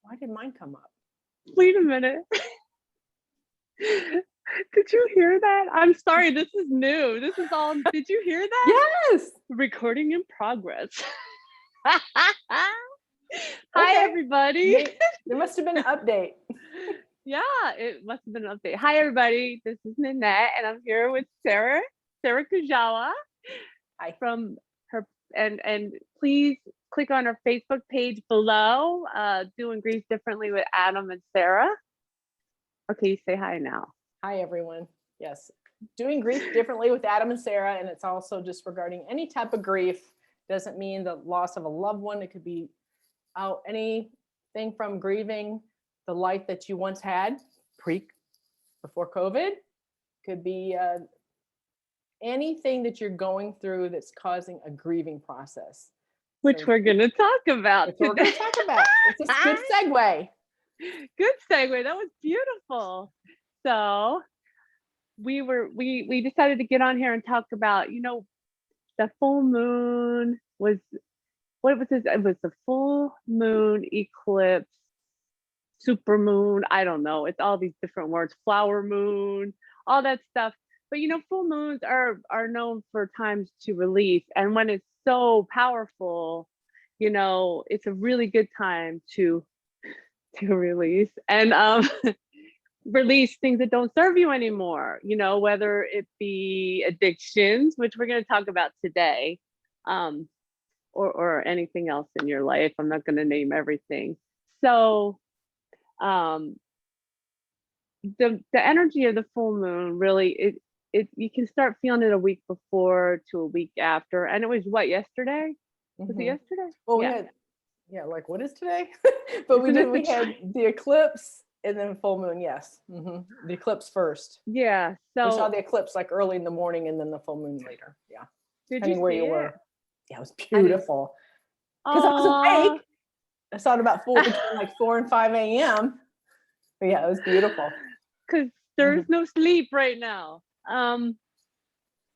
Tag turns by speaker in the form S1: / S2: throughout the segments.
S1: Why did mine come up?
S2: Wait a minute. Did you hear that? I'm sorry, this is new. This is all, did you hear that?
S1: Yes.
S2: Recording in progress. Hi,
S1: Okay.
S2: everybody.
S1: There must have been an update.
S2: Yeah, it must have been an update. Hi, everybody. This is Nanette, and I'm here with Sara Kujawa.
S1: Hi.
S2: From her, and please click on our Facebook page below, Doing Grief Differently with Adam and Sara. Okay, you say hi now.
S1: Hi, everyone. Yes. Doing Grief Differently with Adam and Sara, and it's also just regarding any type of grief. Doesn't mean the loss of a loved one. It could be anything from grieving the life that you once had before COVID. Could be anything that you're going through that's causing a grieving process.
S2: Which we're going to talk about today.
S1: We're going to talk about. It's a good segue.
S2: Good segue. That was beautiful. So we decided to get on here and talk about, the full moon was, what was this? It was the full moon eclipse, super moon. I don't know. It's all these different words, flower moon, all that stuff. But full moons are known for times to release. And when it's so powerful, it's a really good time to release and release things that don't serve you anymore, whether it be addictions, which we're going to talk about today, or anything else in your life. I'm not going to name everything. So the energy of the full moon really, you can start feeling it a week before to a week after. And it was yesterday? Was it yesterday?
S1: Well, like what is today? But we had the eclipse and then full moon. Yes. The eclipse first.
S2: Yeah. So
S1: we saw the eclipse like early in the morning and then the full moon later. Yeah.
S2: Depending where you were.
S1: Yeah, it was beautiful. Because I was awake. I saw it about 4 and 5 a.m. But yeah, it was beautiful.
S2: Because there's no sleep right now.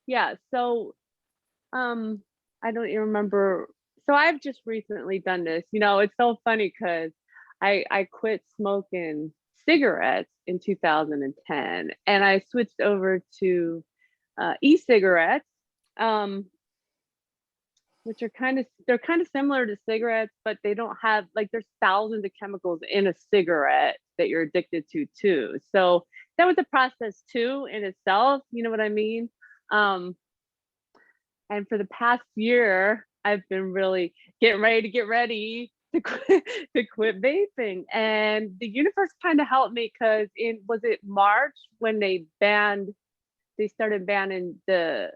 S2: Yeah, so I don't even remember. So I've just recently done this. It's so funny because I quit smoking cigarettes in 2010 and I switched over to e-cigarettes, which are they're kind of similar to cigarettes, but they don't have, like, there's thousands of chemicals in a cigarette that you're addicted to too. So that was a process too in itself, you know what I mean? And for the past year, I've been really getting ready to quit vaping. And the universe kind of helped me because was it March when they started banning the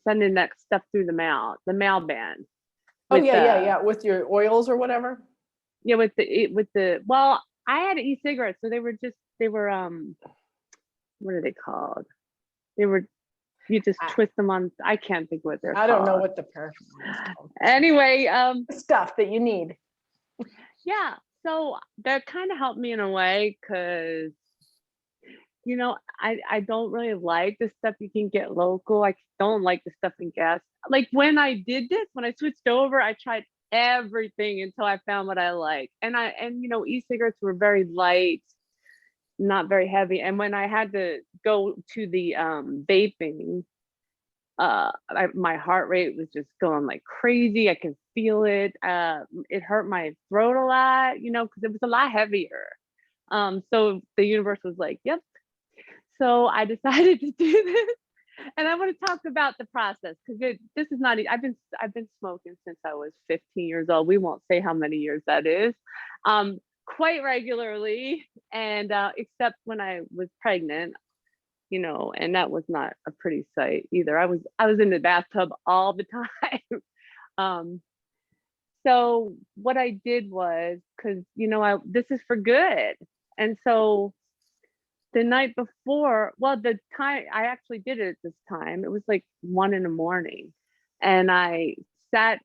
S2: sending that stuff through the mail ban.
S1: Oh yeah. With your oils or whatever.
S2: Yeah, with the well, I had e-cigarettes, so they were what are they called? You just twist them on. I can't think what they're called.
S1: I don't know what the perfume is called.
S2: Anyway,
S1: stuff that you need.
S2: Yeah, so that kind of helped me in a way because I don't really like the stuff you can get local. I don't like the stuff in gas. Like when I switched over, I tried everything until I found what I like. And e-cigarettes were very light, not very heavy. And when I had to go to the vaping, my heart rate was just going like crazy. I could feel it. It hurt my throat a lot, because it was a lot heavier. So the universe was like, yep. So I decided to do this, and I want to talk about the process because this is not. I've been smoking since I was 15 years old. We won't say how many years that is. Quite regularly, and except when I was pregnant, and that was not a pretty sight either. I was in the bathtub all the time. So what I did was, because this is for good, and so the night before, the time I actually did it at this time, it was like 1 a.m, and I sat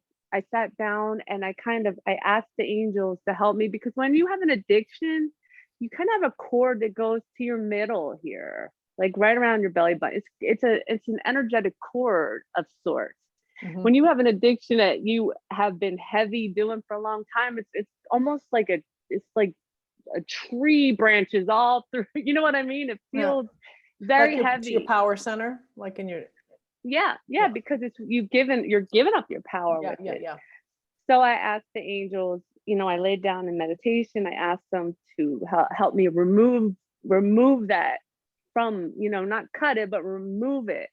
S2: down and I asked the angels to help me, because when you have an addiction, you kind of have a cord that goes to your middle here, like right around your belly button. It's an energetic cord of sorts.
S1: Mhm.
S2: when you have an addiction that you have been heavy doing for a long time, it's almost like it's like a tree branches all through. You know what I mean? It
S1: Yeah.
S2: feels
S1: Like
S2: very
S1: your
S2: heavy.
S1: power center, like in your,
S2: Yeah,
S1: yeah,
S2: yeah, because you're giving up your power
S1: yeah,
S2: with
S1: yeah,
S2: it.
S1: yeah.
S2: So I asked the angels, I laid down in meditation. I asked them to help me remove that from, not cut it, but remove it.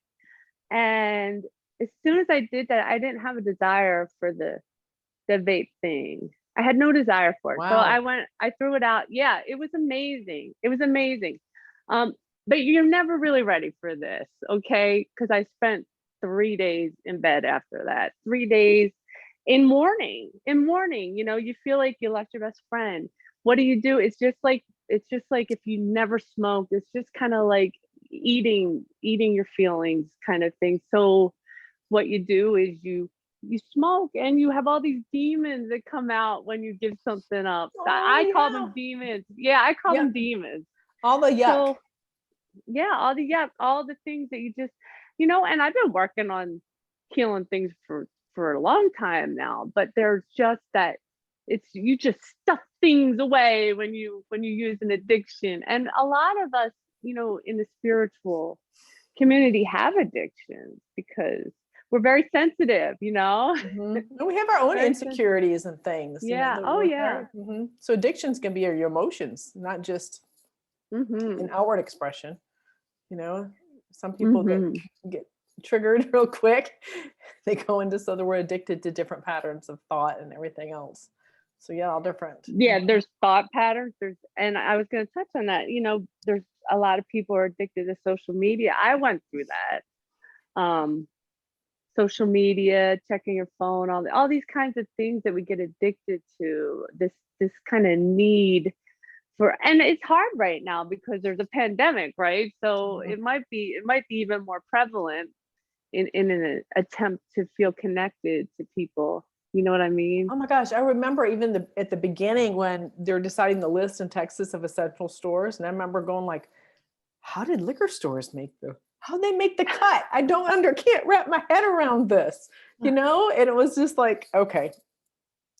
S2: And as soon as I did that, I didn't have a desire for the vape thing. I had no desire for it. So
S1: Wow.
S2: I threw it out. Yeah, it was amazing. It was amazing. Um, but you're never really ready for this, okay? Because I spent 3 days in bed after that. 3 days in mourning, you feel like you left your best friend. What do you do? It's just like if you never smoked, it's just kind of like eating your feelings kind of thing. So what you do is you smoke and you have all these demons that come out when you give something up.
S1: Oh
S2: I call
S1: yeah.
S2: them demons. Yeah, I call them
S1: Yep.
S2: demons.
S1: All the yuck.
S2: So yeah, all the things that you just, and I've been working on healing things for a long time now, but there's just that it's you just stuff things away when you use an addiction. And a lot of us, in the spiritual community have addictions because we're very sensitive.
S1: Mhm. And we have our own
S2: Very sensitive.
S1: insecurities and things,
S2: Yeah.
S1: that
S2: Oh
S1: we're
S2: yeah.
S1: very, so addictions can be your emotions, not just an
S2: Mhm.
S1: outward expression. You know, some people
S2: Mhm.
S1: get triggered real quick. They go into, so that we're addicted to different patterns of thought and everything else. So yeah, all different.
S2: Yeah, there's thought patterns. And I was going to touch on that. There's a lot of people are addicted to social media. I went through that. Social media, checking your phone, all these kinds of things that we get addicted to. This kind of need for, and it's hard right now because there's a pandemic, right? So
S1: Mhm.
S2: it might be even more prevalent in an attempt to feel connected to people. You know what I mean?
S1: Oh my gosh, I remember even at the beginning when they're deciding the list in Texas of essential stores, and I remember going like, how did liquor stores make how they make the cut? I don't can't wrap my head around this, And it was just like, okay,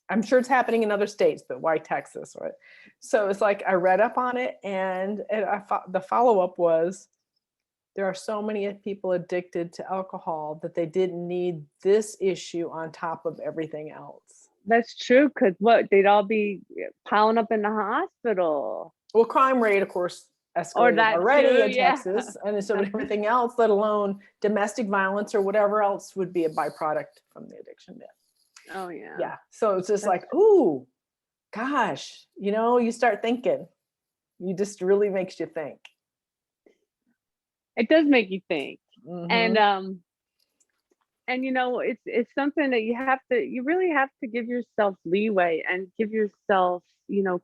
S1: I'm sure it's happening in other states, but why Texas, right? So it's like I read up on it, and the follow up was there are so many people addicted to alcohol that they didn't need this issue on top of everything else.
S2: That's true. Cause what they'd all be piling up in the hospital.
S1: Well, crime rate, of course,
S2: Or
S1: escalated
S2: that
S1: already
S2: too,
S1: in
S2: yeah.
S1: Texas, and so everything else, let alone domestic violence or whatever else would be a byproduct from the addiction. Yeah.
S2: Oh yeah.
S1: Yeah. So it's just
S2: That's
S1: like, ooh, gosh, you start thinking. You just really makes you think.
S2: it does make you think. And
S1: Hmm.
S2: it's something that you really have to give yourself leeway and give yourself,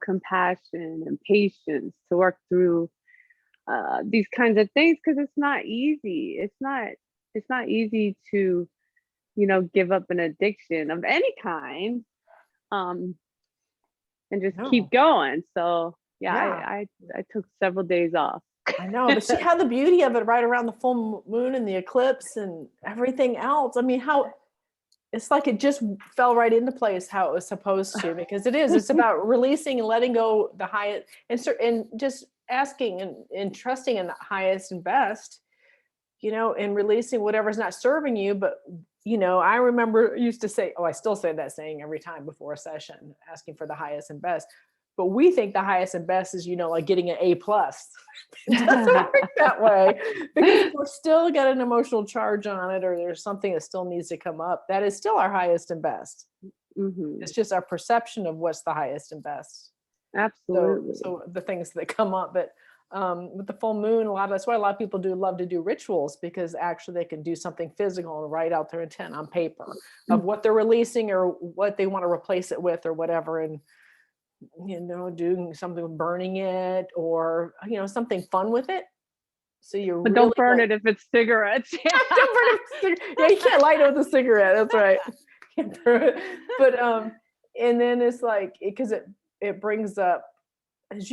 S2: compassion and patience to work through these kinds of things because it's not easy. It's not easy to, give up an addiction of any kind. Um and just keep
S1: No.
S2: going. So yeah,
S1: Yeah.
S2: I took several days off.
S1: I know, but see how the beauty of it right around the full moon and the eclipse and everything else. I mean, how it's like it just fell right into place how it was supposed to, because it's about releasing and letting go the highest, and just asking and trusting in the highest and best, and releasing whatever's not serving you. But I remember used to say, oh, I still say that saying every time before a session, asking for the highest and best. But we think the highest and best is, like getting an A+. It doesn't work that way, because if we're still got an emotional charge on it, or there's something that still needs to come up, that is still our highest and best.
S2: Hmm.
S1: It's just our perception of what's the highest and best. So,
S2: Absolutely.
S1: so the things that come up, but with the full moon, that's why a lot of people love to do rituals, because actually they can do something physical and write out their intent on paper of what they're releasing or what they want to replace it with or whatever, and doing something, burning it, or something fun with it. So you're
S2: But
S1: really
S2: don't burn
S1: like,
S2: it if it's cigarettes.
S1: don't burn it with a cigarette. Yeah, you can't light it with a cigarette. That's right. Can't burn it. But and then it's like, because it brings up, as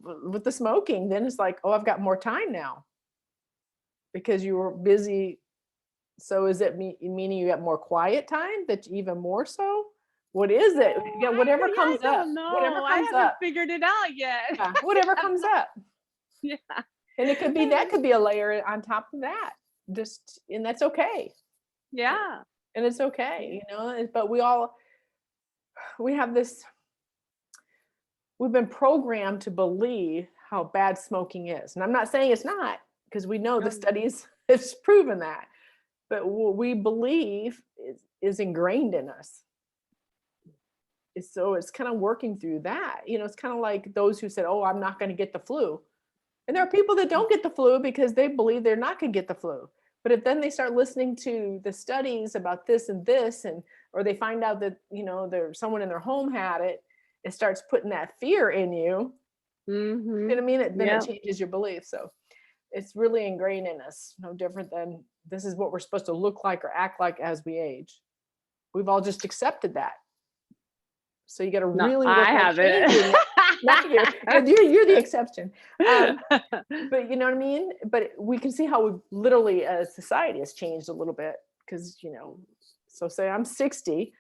S1: with the smoking, then it's like, oh, I've got more time now, because you were busy So is it meaning you got more quiet time, that even more so? What is it?
S2: Oh,
S1: Yeah, whatever
S2: I
S1: comes up,
S2: don't
S1: whatever
S2: know. I
S1: comes
S2: haven't
S1: up.
S2: figured it out yet.
S1: Yeah, whatever comes up.
S2: Yeah.
S1: And it could be, that could be a layer on top of that. Just, and that's okay.
S2: Yeah.
S1: And it's okay, but we have this, we've been programmed to believe how bad smoking is. And I'm not saying it's not, because we know the
S2: No.
S1: studies have proven that. But what we believe is ingrained in us. So it's kind of working through that. It's kind of like those who said, oh, I'm not going to get the flu. And there are people that don't get the flu because they believe they're not going to get the flu. But if then they start listening to the studies about this and this, or they find out that, there's someone in their home had it, it starts putting that fear in you. You know what I mean? Then it changes your belief. So it's really ingrained in us, no different than this is what we're supposed to look like or act like as we age. We've all just accepted that. So you got to
S2: No,
S1: really work
S2: I
S1: on
S2: haven't.
S1: changing it. Not you. You're the exception. But you know what I mean? But we can see how we literally, as society, has changed a little bit because, so say I'm 60.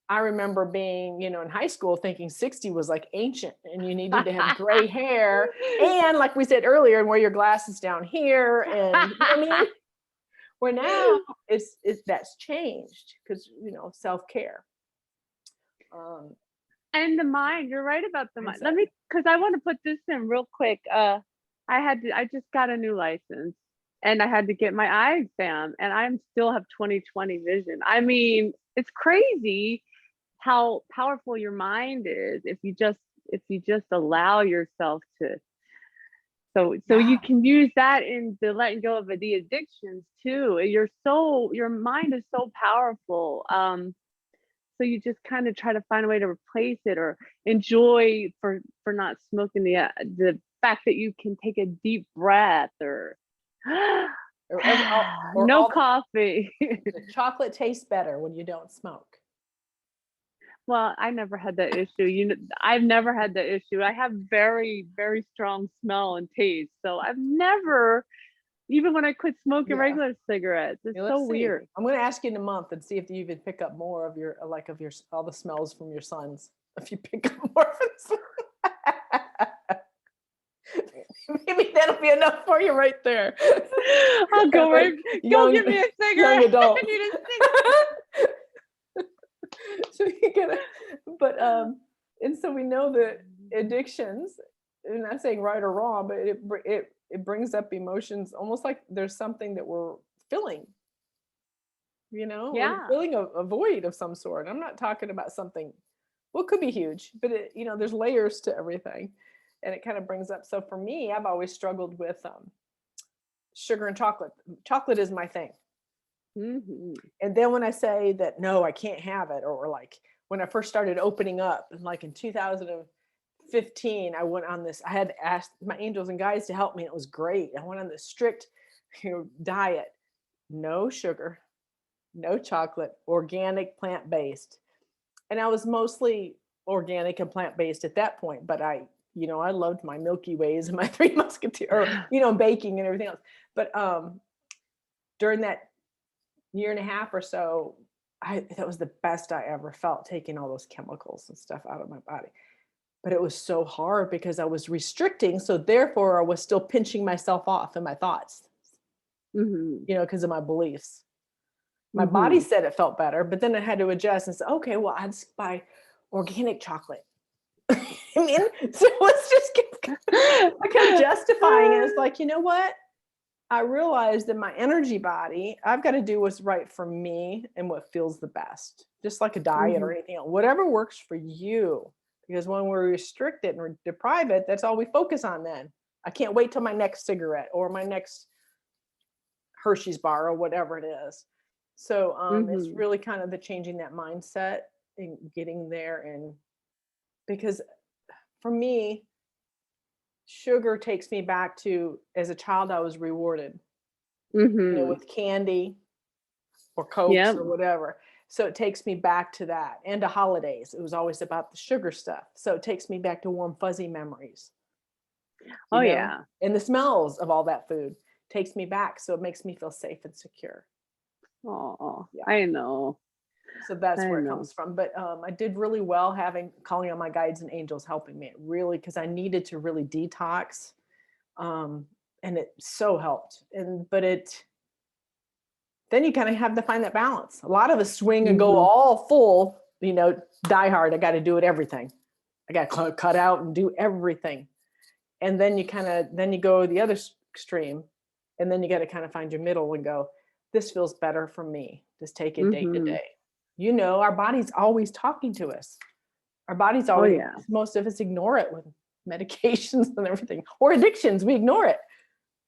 S1: I remember being, in high school thinking 60 was like ancient and you needed to have gray hair. And like we said earlier, and wear your glasses down here. And you know what I mean? Where now it's that's changed because, self-care.
S2: And the mind, you're right about the mind.
S1: Mindset.
S2: Because I want to put this in real quick. I just got a new license and I had to get my eye exam and I still have 20/20 vision. I mean, it's crazy how powerful your mind is if you just allow yourself to. So you can use that in the letting go of the addictions too. Your mind is so powerful. So you just kind of try to find a way to replace it or enjoy for not smoking the fact that you can take a deep breath or no coffee.
S1: The chocolate tastes better when you don't smoke.
S2: Well, I never had that issue. I've never had that issue. I have very, very strong smell and taste. So I've never, even when I quit smoking regular cigarettes, it's so weird.
S1: I'm going to ask you in a month and see if you even pick up more of your, all the smells from your sons. If you pick up more of them. Maybe that'll be enough for you right there.
S2: I'll go right. Go give me a cigarette.
S1: Young adult.
S2: I need a cigarette.
S1: So you gotta, but and so we know that addictions, and I'm not saying right or wrong, but it brings up emotions almost like there's something that we're filling.
S2: Yeah.
S1: We're filling a void of some sort. I'm not talking about something, well, it could be huge, but there's layers to everything, and it kind of brings up. So for me, I've always struggled with sugar and chocolate. Chocolate is my thing.
S2: Mm-hmm.
S1: And then when I say that, no, I can't have it, or like when I first started opening up, and like in 2015, I went on this, I had asked my angels and guides to help me. And it was great. I went on this strict, diet, no sugar, no chocolate, organic, plant-based. And I was mostly organic and plant-based at that point, but I loved my Milky Ways and my Three Musketeers, baking and everything else. But during that year and a half or so, that was the best I ever felt, taking all those chemicals and stuff out of my body. But it was so hard because I was restricting. So therefore I was still pinching myself off in my thoughts, because of my beliefs. My body said it felt better, but then I had to adjust and say, okay, well, I'd just buy organic chocolate. I mean, so let's just I kept justifying it. It's like, you know what? I realized that my energy body, I've got to do what's right for me and what feels the best, just like a diet or anything else, whatever works for you. Because when we restrict it and deprive it, that's all we focus on then. I can't wait till my next cigarette or my next Hershey's bar or whatever it is. So it's really kind of the changing that mindset and getting there. And because for me, sugar takes me back to, as a child, I was rewarded, with candy or Cokes or whatever. So it takes me back to that, and to holidays. It was always about the sugar stuff. So it takes me back to warm, fuzzy memories.
S2: Yeah.
S1: And the smells of all that food takes me back. So it makes me feel safe and secure.
S2: Oh,
S1: Yeah.
S2: I know.
S1: So that's
S2: I
S1: where it
S2: know.
S1: comes from. But I did really well calling on my guides and angels helping me. It really, because I needed to really detox. Um, and it so helped. Then you kind of have to find that balance. A lot of us swing and go
S2: Mhm.
S1: all full, die hard. I got to do it everything. I got to cut out and do everything. And then you go the other extreme. And then you got to kind of find your middle and go, this feels better for me. Just take it day to
S2: Mhm.
S1: day. Our body's always talking to us. Our body's
S2: Oh
S1: always,
S2: yeah.
S1: most of us ignore it with medications and everything, or addictions. We ignore it.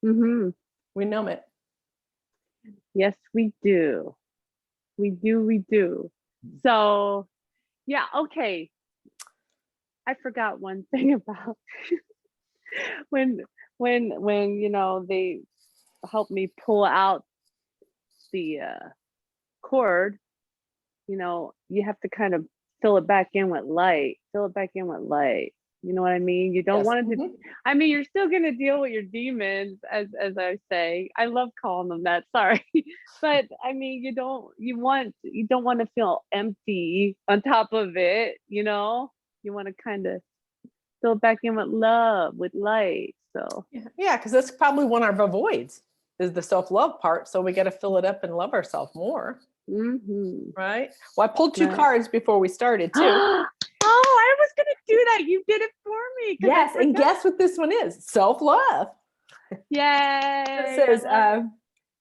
S2: Mhm.
S1: We numb it.
S2: Yes, we do. We do. We do. So yeah. Okay. I forgot one thing about when they helped me pull out the cord. You have to kind of fill it back in with light. Fill it back in with light. You know what I mean? You don't
S1: Yes.
S2: want it to. I mean, you're still gonna deal with your demons, as I say. I love calling them that. Sorry, but I mean, you don't want to feel empty on top of it. You want to kind of fill it back in with love, with light. So.
S1: Yeah, because that's probably one of our voids is the self-love part. So we got to fill it up and love ourselves more.
S2: Mm-hmm.
S1: Right. Well, I pulled two
S2: Right.
S1: cards before we started too.
S2: Oh, I was gonna do that. You did it for me because I
S1: Yes. And
S2: forgot.
S1: guess what this one is? Self-love.
S2: Yay!
S1: It
S2: I
S1: says,
S2: love it.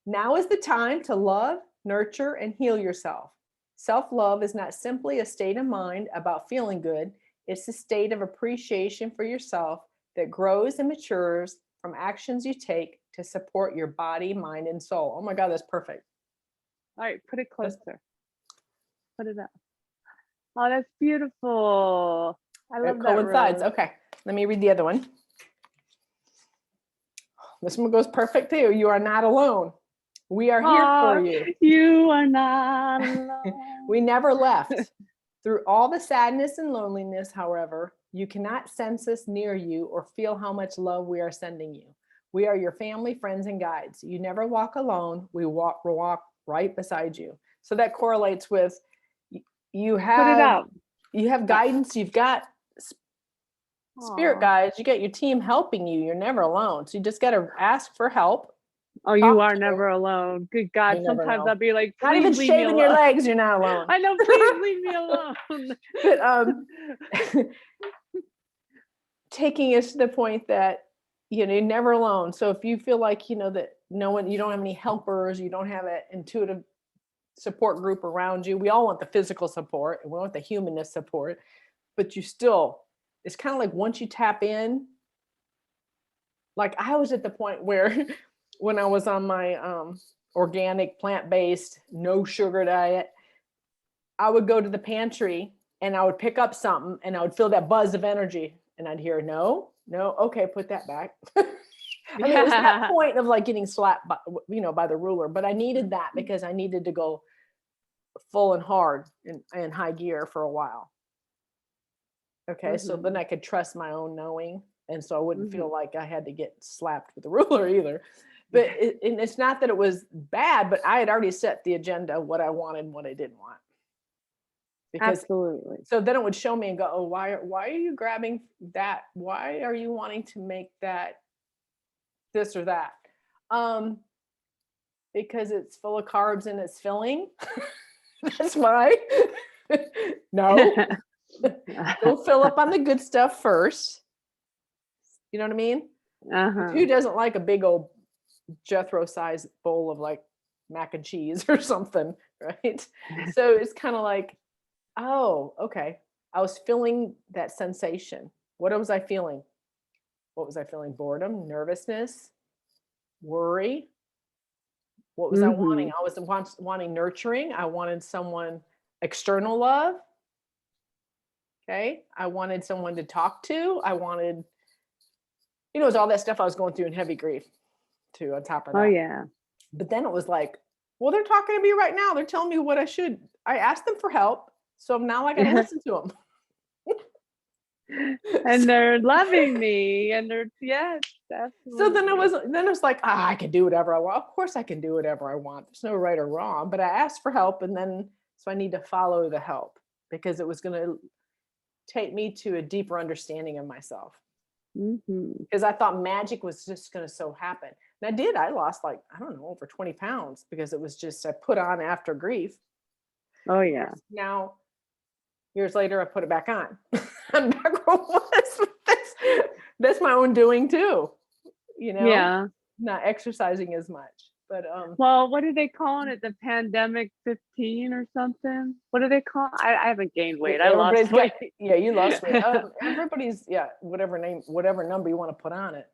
S1: now is the time to love, nurture, and heal yourself. Self-love is not simply a state of mind about feeling good. It's a state of appreciation for yourself that grows and matures from actions you take to support your body, mind, and soul. Oh my God, that's perfect.
S2: All right, put it
S1: That's,
S2: closer. Put it up. Oh, that's beautiful. I
S1: it
S2: love that
S1: coincides.
S2: rose.
S1: Okay, let me read the other one. This one goes perfect too. You are not alone. We are here for
S2: Oh,
S1: you.
S2: you are not alone.
S1: We never left. Through all the sadness and loneliness, however, you cannot sense us near you or feel how much love we are sending you. We are your family, friends, and guides. You never walk alone. We walk right beside you. So that correlates with you
S2: Put it
S1: have
S2: up.
S1: guidance. You've got spirit
S2: Oh,
S1: guides. You get your team helping you. You're never alone. So you just got to ask for help.
S2: oh, you
S1: Talk
S2: are
S1: to them.
S2: never alone. Good
S1: You
S2: God.
S1: never
S2: Sometimes
S1: know.
S2: I'll be like,
S1: Not
S2: please
S1: even
S2: leave me
S1: shaving your
S2: alone.
S1: legs, you're not alone.
S2: I know, please leave me alone.
S1: But taking us to the point that you're never alone. So if you feel like that no one, you don't have any helpers, you don't have an intuitive support group around you. We all want the physical support and we want the humanist support, but it's kind of like once you tap in, like I was at the point where when I was on my organic, plant-based, no sugar diet, I would go to the pantry and I would pick up something and I would feel that buzz of energy and I'd hear, no, okay, put that back. I mean, it was that point of like getting slapped by the ruler, but I needed that because I needed to go full and hard and high gear for a while. Okay. So then I could trust my own knowing. And so I wouldn't feel like I had to get slapped with the ruler either. But and it's not that it was bad, but I had already set the agenda, what I wanted and what I didn't want. Because
S2: Absolutely.
S1: so then it would show me and go, oh, why are you grabbing that? Why are you wanting to make that this or that? Because it's full of carbs and it's filling. That's why. No. Go fill up on the good stuff first. You know what I mean? Who doesn't like a big old Jethro sized bowl of like mac and cheese or something, right? So it's kind of like, oh, okay. I was feeling that sensation. What was I feeling? What was I feeling? Boredom, nervousness, worry. What was I wanting? I was wanting nurturing. I wanted someone external love. Okay. I wanted someone to talk to. I wanted, it was all that stuff I was going through in heavy grief too, on top of that.
S2: Oh, yeah.
S1: But then it was like, well, they're talking to me right now. They're telling me what I should. I asked them for help. So now I got to listen to them.
S2: And they're loving me, and they're, yes,
S1: So then
S2: absolutely.
S1: it was like, I can do whatever I want. Of course I can do whatever I want. There's no right or wrong, but I asked for help, and then so I need to follow the help because it was going to take me to a deeper understanding of myself.
S2: Hmm.
S1: Because I thought magic was just going to so happen. And I did. I lost like, I don't know, over 20 pounds because it was just I put on after grief.
S2: Oh yeah.
S1: Now, years later, I put it back on. I'm back where I was. That's my own doing too,
S2: Yeah.
S1: not exercising as much. But
S2: Well, what are they calling it? The pandemic 15 or something? What do they call? I haven't gained weight. I lost
S1: everybody's got,
S2: weight.
S1: yeah, you lost weight. Everybody's, yeah, whatever name, whatever number you want to put on it.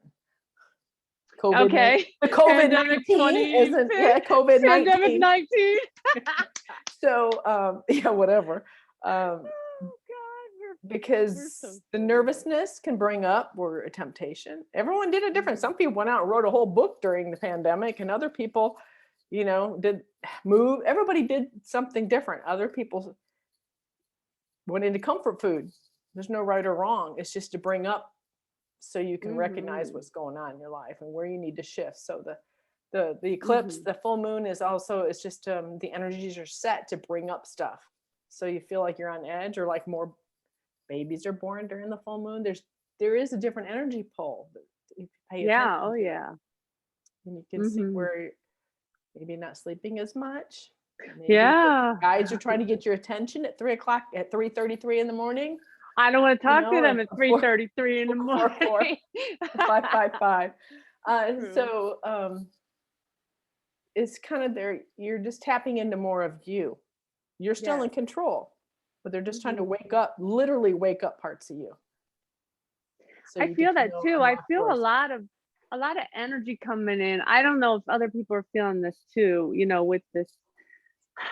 S1: COVID,
S2: Okay.
S1: the COVID
S2: Pandemic
S1: 19
S2: 20,
S1: isn't, yeah, COVID
S2: pandemic
S1: 19.
S2: 19.
S1: So, yeah, whatever. Um,
S2: Oh God, we're so
S1: because the
S2: silly.
S1: nervousness can bring up or a temptation. Everyone did it different. Some people went out and wrote a whole book during the pandemic, and other people, did move. Everybody did something different. Other people went into comfort food. There's no right or wrong. It's just to bring up so you can recognize
S2: Hmm.
S1: what's going on in your life and where you need to shift. So the eclipse,
S2: Hmm.
S1: the full moon is also, it's just the energies are set to bring up stuff. So you feel like you're on edge, or like more babies are born during the full moon. There is a different energy pull if you pay
S2: Yeah.
S1: attention
S2: Oh
S1: to it.
S2: yeah.
S1: And you can see
S2: Hmm.
S1: where maybe not sleeping as much. Maybe your
S2: Yeah.
S1: guides are trying to get your attention at 3 o'clock, at 3:33 in the morning,
S2: I don't want to talk to
S1: or
S2: them at 3:33 in the
S1: 444,
S2: morning.
S1: 555.
S2: True.
S1: So it's kind of there. You're just tapping into more of you. You're still in
S2: Yes.
S1: control, but they're just trying to
S2: Hmm.
S1: wake up, literally wake up parts of you, so
S2: I
S1: you get
S2: feel
S1: to
S2: that
S1: know,
S2: too. I
S1: unlock
S2: feel
S1: yours.
S2: a lot of energy coming in. I don't know if other people are feeling this too, with this.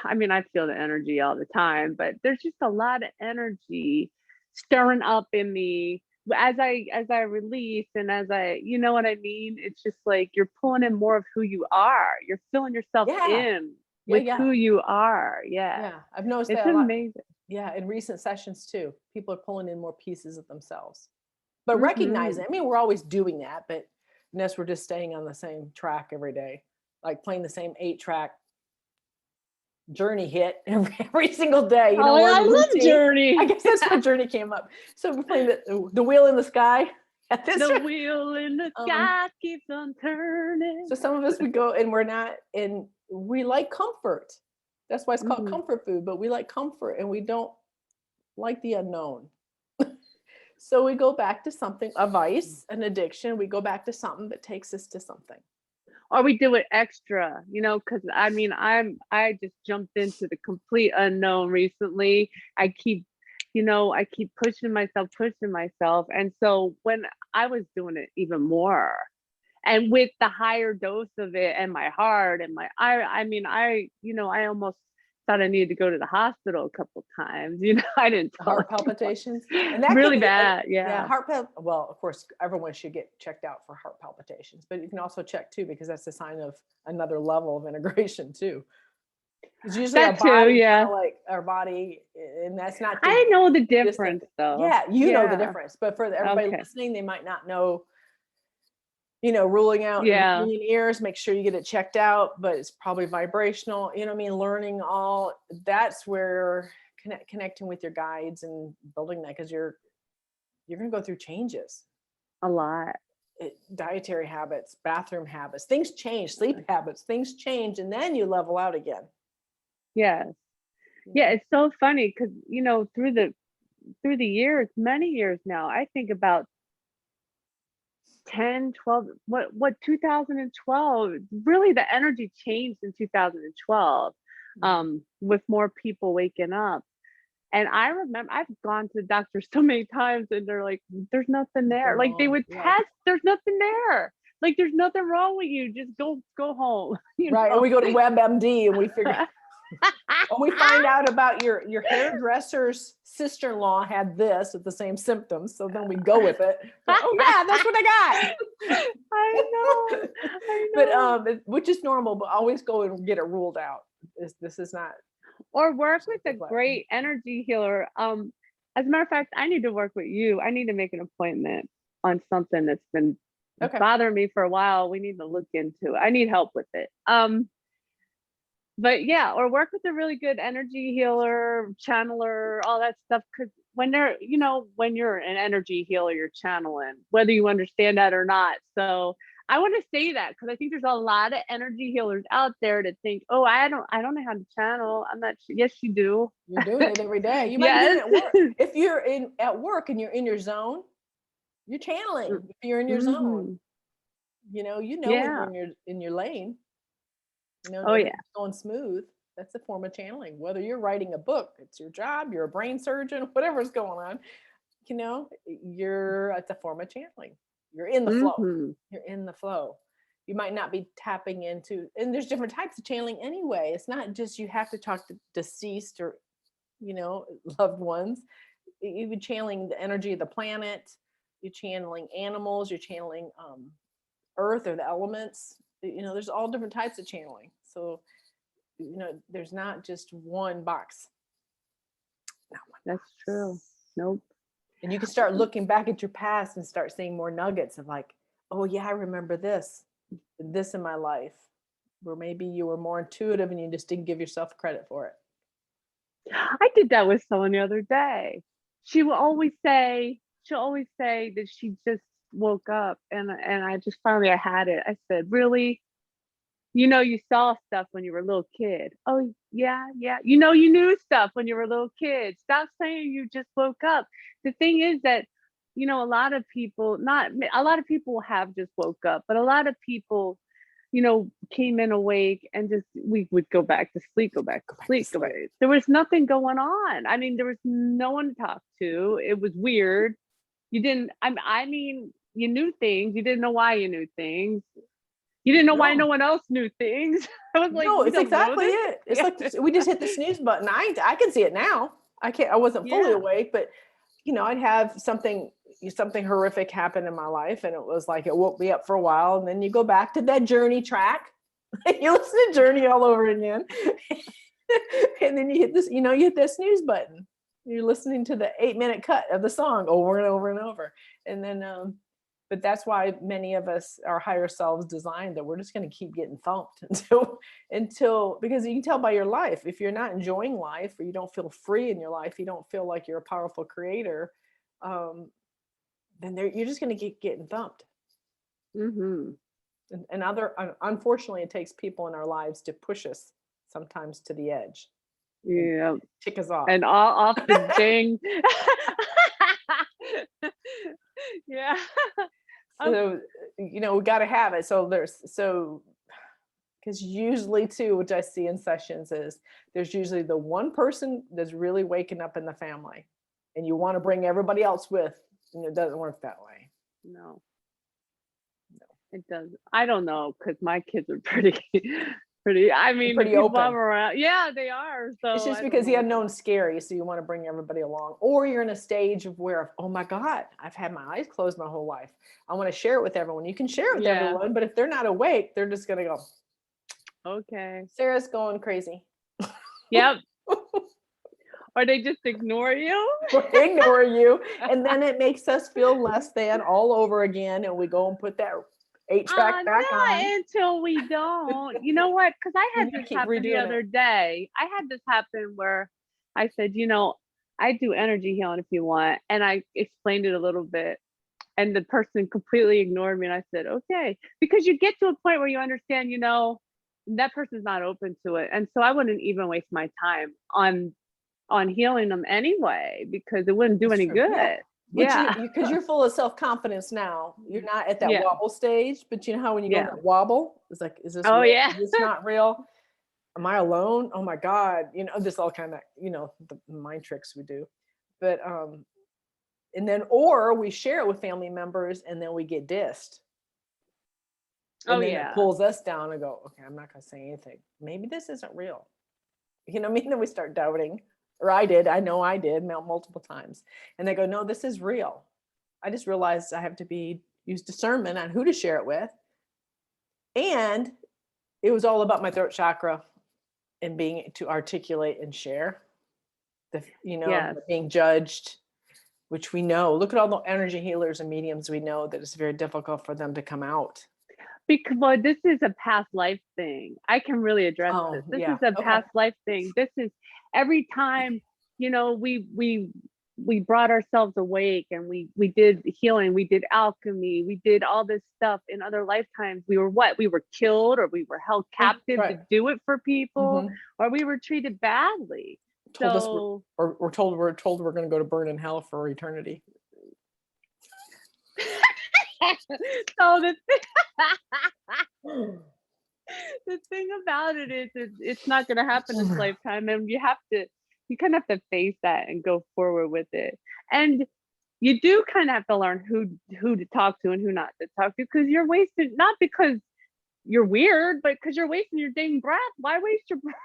S2: I mean, I feel the energy all the time, but there's just a lot of energy stirring up in me as I release, and as I, you know what I mean? It's just like you're pulling in more of who you are. You're filling yourself
S1: Yeah,
S2: in
S1: yeah,
S2: with
S1: yeah,
S2: who you are. Yeah.
S1: yeah. I've noticed
S2: It's
S1: that a lot.
S2: amazing.
S1: Yeah, in recent sessions too, people are pulling in more pieces of themselves, but
S2: Hmm.
S1: recognizing. I mean, we're always doing that, but unless we're just staying on the same track every day, like playing the same 8 track journey hit every single day,
S2: Oh,
S1: we're in
S2: I
S1: a
S2: love
S1: routine. I
S2: Journey.
S1: guess that's where Journey came up. So we're playing the wheel in the sky at this.
S2: The wheel in the
S1: Um,
S2: sky keeps on turning.
S1: so some of us, we go and we're not, and we like comfort. That's why it's called
S2: Hmm.
S1: comfort food, but we like comfort and we don't like the unknown. So we go back to something, a vice, an addiction. We go back to something that takes us to something.
S2: Or we do it extra, because I mean, I just jumped into the complete unknown recently. I keep pushing myself. And so when I was doing it even more, and with the higher dose of it, and my heart and I mean, I almost thought I needed to go to the hospital a couple times. I didn't tell
S1: Heart
S2: anyone.
S1: palpitations, and that can
S2: Really
S1: be,
S2: bad.
S1: yeah,
S2: Yeah.
S1: well, of course, everyone should get checked out for heart palpitations, but you can also check too, because that's a sign of another level of integration too. Because usually our
S2: That too.
S1: body, kind
S2: Yeah.
S1: of like our body, and that's not to
S2: I know the
S1: distant.
S2: difference though.
S1: Yeah, you know the
S2: Yeah.
S1: difference, but for everybody
S2: Okay.
S1: listening, they might not know. Ruling out
S2: Yeah.
S1: ringing ears, make sure you get it checked out, but it's probably vibrational. You know what I mean? Learning all that's where connecting with your guides and building that, because you're going to go through changes.
S2: A lot.
S1: Dietary habits, bathroom habits, things change, sleep habits, things change, and then you level out again.
S2: Yes. Yeah, it's so funny because, through the years, many years now, I think about 10, 12, what 2012, really the energy changed in 2012, with more people waking up. And I remember I've gone to the doctor so many times, and they're like, there's nothing there.
S1: Nothing
S2: Like they
S1: wrong.
S2: would
S1: Yeah.
S2: test, there's nothing there. Like there's nothing wrong with you. Just go home.
S1: Right. And we go to WebMD and we figure, and we find out about your hairdresser's sister-in-law had this with the same symptoms. So then we go with it. Like, oh yeah, that's what I
S2: I know.
S1: got.
S2: I
S1: But
S2: know.
S1: which is normal, but always go and get it ruled out. This is not
S2: Or work with a
S1: something like.
S2: great energy healer. As a matter of fact, I need to work with you. I need to make an appointment on something that's been
S1: Okay.
S2: bothering me for a while. We need to look into it. I need help with it. But yeah, or work with a really good energy healer, channeler, all that stuff. Because when they're, when you're an energy healer, you're channeling, whether you understand that or not. So I want to say that because I think there's a lot of energy healers out there that think, oh, I don't know how to channel. I'm not sure. Yes, you do.
S1: You're doing it every day. You might be doing
S2: Yes.
S1: it at work. If you're at work and you're in your zone, you're channeling. If you're in your zone, when
S2: Yeah.
S1: you're in your lane,
S2: Oh yeah.
S1: everything's going smooth. That's a form of channeling. Whether you're writing a book, it's your job, you're a brain surgeon, whatever's going on, it's a form of channeling. You're in the flow. You're in the flow. You might not be tapping into, and there's different types of channeling anyway. It's not just you have to talk to deceased or, loved ones. You're channeling the energy of the planet. You're channeling animals. You're channeling earth or the elements. There's all different types of channeling. So, there's not just one box.
S2: That's true. Nope.
S1: And you can start looking back at your past and start seeing more nuggets of like, oh yeah, I remember this in my life, where maybe you were more intuitive and you just didn't give yourself credit for it.
S2: I did that with someone the other day. She'll always say that she just woke up, and I just finally I had it. I said, really? You saw stuff when you were a little kid. Oh yeah. You knew stuff when you were a little kid. Stop saying you just woke up. The thing is that, a lot of people have just woke up, but a lot of people, came in awake and just, we would go back to sleep. There was nothing going on. I mean, there was no one to talk to. It was weird. You didn't, I mean, you knew things. You didn't know why you knew things. You didn't know why no one else knew things. I was like,
S1: no, it's exactly it. It's
S2: Yeah.
S1: like we just hit the snooze button. I can see it now. I wasn't fully awake, but I'd have something horrific happen in my life, and it was like it woke me up for a while, and then you go back to that journey track. You listen to Journey all over again, and then you hit this. You hit that snooze button. You're listening to the 8-minute cut of the song over and over and over, and then. But that's why many of us, our higher selves, designed that we're just going to keep getting thumped until because you can tell by your life, if you're not enjoying life or you don't feel free in your life, you don't feel like you're a powerful creator, then you're just going to keep getting thumped.
S2: Mm-hmm.
S1: And unfortunately, it takes people in our lives to push us sometimes to the edge.
S2: Yeah,
S1: tick us off,
S2: and off the dang. Yeah.
S1: So we got to have it. Because usually too, which I see in sessions is there's usually the one person that's really waking up in the family, and you want to bring everybody else with, and it doesn't work that way.
S2: No, it doesn't. I don't know, because my kids are pretty. I mean,
S1: pretty
S2: people
S1: open.
S2: I'm around, yeah, they are. So
S1: it's just because the unknown's scary, so you want to bring everybody along, or you're in a stage of where, oh my God, I've had my eyes closed my whole life. I want to share it with everyone. You can share it with everyone, but if they're not awake, they're just gonna go,
S2: okay,
S1: Sarah's going crazy.
S2: Yep. Or they just ignore you.
S1: And then it makes us feel less than all over again, and we go and put that 8-track back on.
S2: Until we don't. You know what? Because I had this happen the other day. I had this happen where I said, I do energy healing if you want. And I explained it a little bit. And the person completely ignored me. And I said, okay. Because you get to a point where you understand, that person's not open to it. And so I wouldn't even waste my time on healing them anyway, because it wouldn't do any good. Yeah.
S1: Because you're full of self-confidence now. You're not at that wobble stage, but you know how when you go to wobble, it's like, is this real? Is this not real? Am I alone? Oh my God. This all kind of, the mind tricks we do. But and then, or we share it with family members and then we get dissed. And then it pulls us down and go, okay, I'm not gonna say anything. Maybe this isn't real. Then we start doubting. Or I know I did multiple times. And they go, no, this is real. I just realized I have to use discernment on who to share it with. And it was all about my throat chakra and being to articulate and share. Being judged which we know, look at all the energy healers and mediums, we know that it's very difficult for them to come out.
S2: Because well, this is a past life thing. I can really address
S1: Oh,
S2: this. This
S1: yeah.
S2: is a
S1: Okay.
S2: past life thing. This is every time, we brought ourselves awake and we did healing, we did alchemy, we did all this stuff in other lifetimes. We were what? We were killed, or we were held captive
S1: right.
S2: to do it for people,
S1: Mhm.
S2: or we were treated badly.
S1: Told us
S2: So
S1: we're told we're going to go to burn in hell for eternity.
S2: so the thing about it is it's not going to happen this lifetime, and you kind of have to face that and go forward with it. And you do kind of have to learn who to talk to and who not to talk to, because you're wasting, not because you're weird, but because you're wasting your dang breath. Why waste your breath?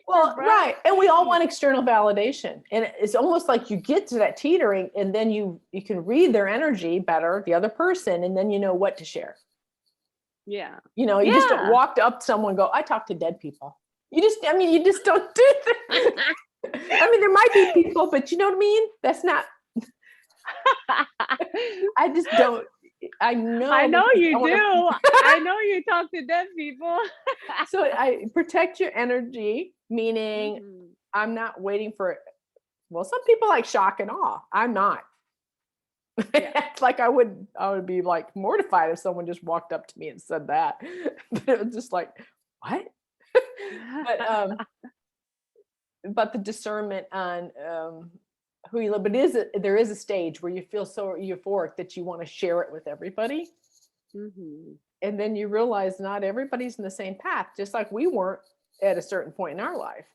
S1: Well, right. And we all want external validation. And it's almost like you get to that teetering, and then you can read their energy better, the other person, and then you know what to share.
S2: Yeah.
S1: You just don't walk up to someone and go, I talk to dead people. You just don't do that. I mean, there might be people, but you know what I mean? That's not, I just don't, I know.
S2: I know you
S1: do.
S2: I know you talk to dead people.
S1: So I protect your energy, meaning I'm not waiting for it. Well, some people like shock and awe. I'm not. Yeah. It's like I would be like mortified if someone just walked up to me and said that. But it was just like, what? But the discernment on who you live, but there is a stage where you feel so euphoric that you want to share it with everybody.
S2: Mm-hmm.
S1: And then you realize not everybody's in the same path, just like we weren't at a certain point in our life.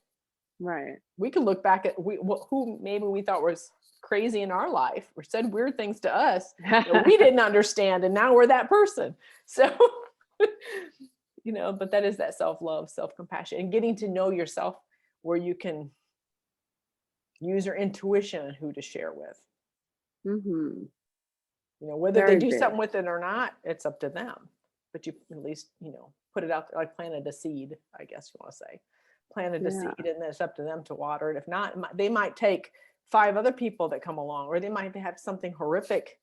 S2: Right.
S1: We could look back at who maybe we thought was crazy in our life or said weird things to us that we didn't understand, and now we're that person. So but that is that self-love, self-compassion, and getting to know yourself, where you can use your intuition on who to share with.
S2: Mm-hmm.
S1: Whether they do something with it or not, it's up to them, but you at least put it out there, like planted a seed, I guess you want to say. Planted a seed, and then it's up to them to water it. If not, they might take 5 other people that come along, or they might have something horrific.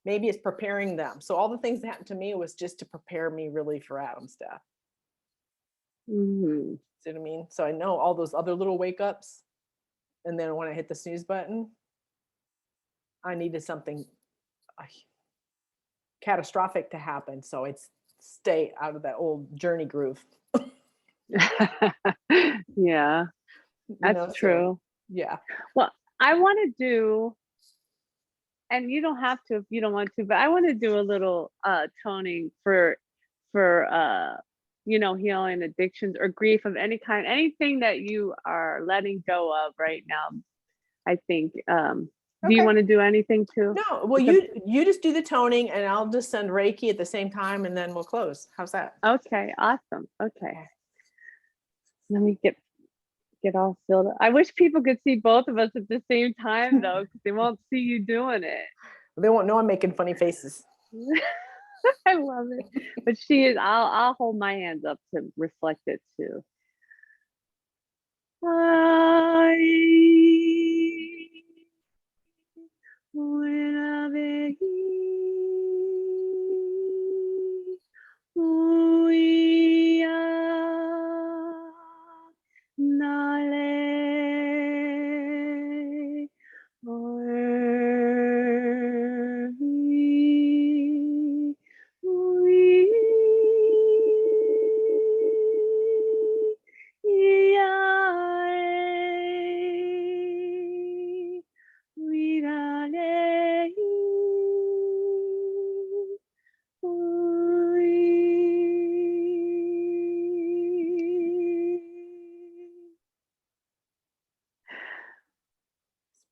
S1: Maybe it's preparing them. So all the things that happened to me was just to prepare me really for Adam's death.
S2: Mm-hmm.
S1: See what I mean? So I know all those other little wake ups, and then when I hit the snooze button, I needed something catastrophic to happen, so it's stay out of that old journey groove.
S2: Yeah, that's true.
S1: Yeah.
S2: Well, I want to do, and you don't have to if you don't want to, but I want to do a little toning for healing addictions or grief of any kind, anything that you are letting go of right now. I think do you want to do anything too?
S1: No, well, you just do the toning, and I'll just send Reiki at the same time, and then we'll close. How's that?
S2: Okay, awesome. Okay, let me get all filled up. I wish people could see both of us at the same time, though, because they won't see you doing it.
S1: They won't know I'm making funny faces.
S2: I love it. But she is. I'll hold my hands up to reflect it too.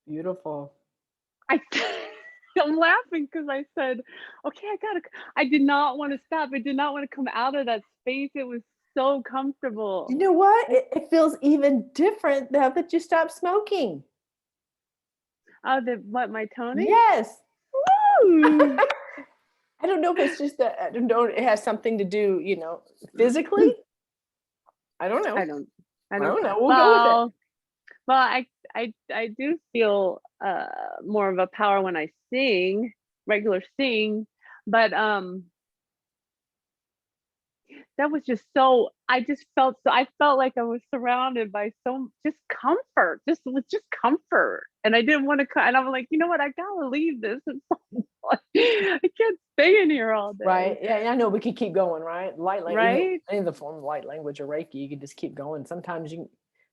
S1: Beautiful.
S2: I'm laughing because I said, okay, I did not want to stop. I did not want to come out of that space. It was so comfortable.
S1: You know what? It feels even different now that you stopped smoking.
S2: Oh, my toning?
S1: Yes.
S2: Woo!
S1: I don't know if it's just that, I don't know, it has something to do, physically. I don't know.
S2: I don't
S1: know. We'll
S2: go
S1: with it.
S2: Well, I do feel more of a power when I sing, regular sing, but that was just so, I felt like I was surrounded by so just comfort, just with just comfort. And I didn't want to and I'm like, you know what, I gotta leave this. I can't stay in here all day.
S1: Right. Yeah, I know we could keep going, right? Light language,
S2: Right?
S1: any of the form of light language or Reiki, you can just keep going. Sometimes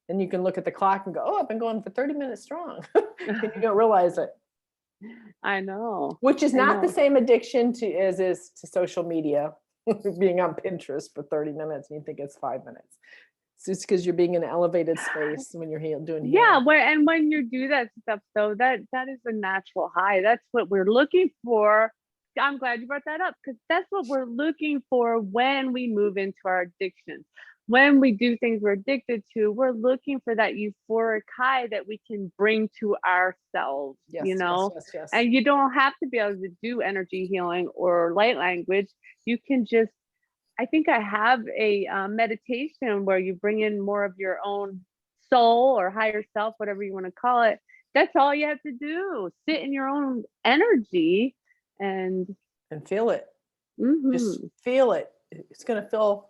S1: then you can look at the clock and go, oh, I've been going for 30 minutes strong. And you don't realize it.
S2: I know.
S1: Which is
S2: I
S1: not the
S2: know.
S1: same addiction as is to social media, being on Pinterest for 30 minutes and you think it's 5 minutes. It's just because you're being in an elevated space when you're doing
S2: Yeah,
S1: healing.
S2: when you do that stuff, though, that is a natural high. That's what we're looking for. I'm glad you brought that up, because that's what we're looking for when we move into our addictions. When we do things we're addicted to, we're looking for that euphoric high that we can bring to ourselves,
S1: Yes, yes.
S2: And you don't have to be able to do energy healing or light language. You can just, I think I have a meditation where you bring in more of your own soul or higher self, whatever you want to call it. That's all you have to do. Sit in your own energy and
S1: feel it. Just
S2: mhm.
S1: feel it. It's going to feel,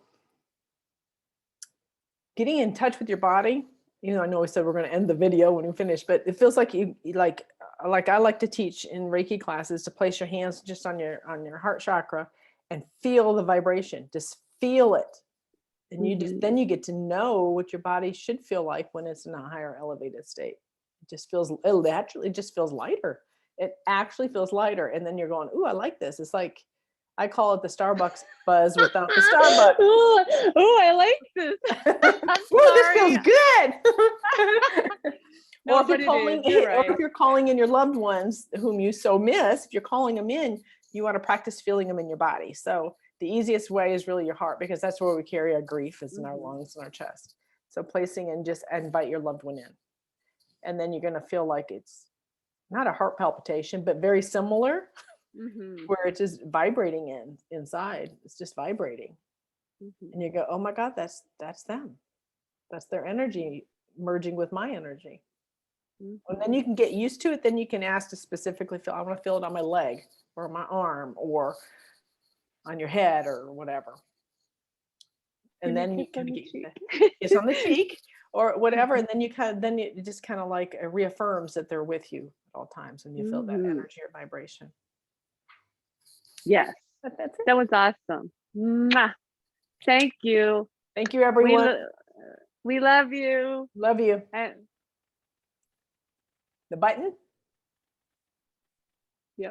S1: getting in touch with your body. I know we said we're going to end the video when we finish, but it feels like you like I like to teach in Reiki classes to place your hands just on your heart chakra and feel the vibration. Just feel it. And then you get to know what your body should feel like when it's in a higher elevated state. It actually just feels lighter. It actually feels lighter. And then you're going, ooh, I like this. It's like, I call it the Starbucks buzz without the Starbucks.
S2: Ooh, I like this.
S1: Ooh, this feels good.
S2: No,
S1: Or if
S2: but
S1: you're calling,
S2: you're
S1: or
S2: right.
S1: if you're calling in your loved ones whom you so miss, if you're calling them in, you want to practice feeling them in your body. So the easiest way is really your heart, because that's where we carry our grief, is in our lungs and our chest. So placing and just invite your loved one in. And then you're going to feel like it's not a heart palpitation, but very similar, where it's just vibrating inside. It's just vibrating. And you go, oh my God, that's them. That's their energy merging with my energy. And then you can get used to it. Then you can ask to specifically feel, I want to feel it on my leg or my arm or on your head or whatever. And then you can get it's on the cheek or whatever. And then it just kind of like reaffirms that they're with you at all times when you feel that energy or vibration.
S2: Yes.
S1: That's it.
S2: That was awesome. Mwah. Thank you.
S1: Thank you, everyone.
S2: We love you.
S1: Love you.
S2: And
S1: the button?
S2: yeah.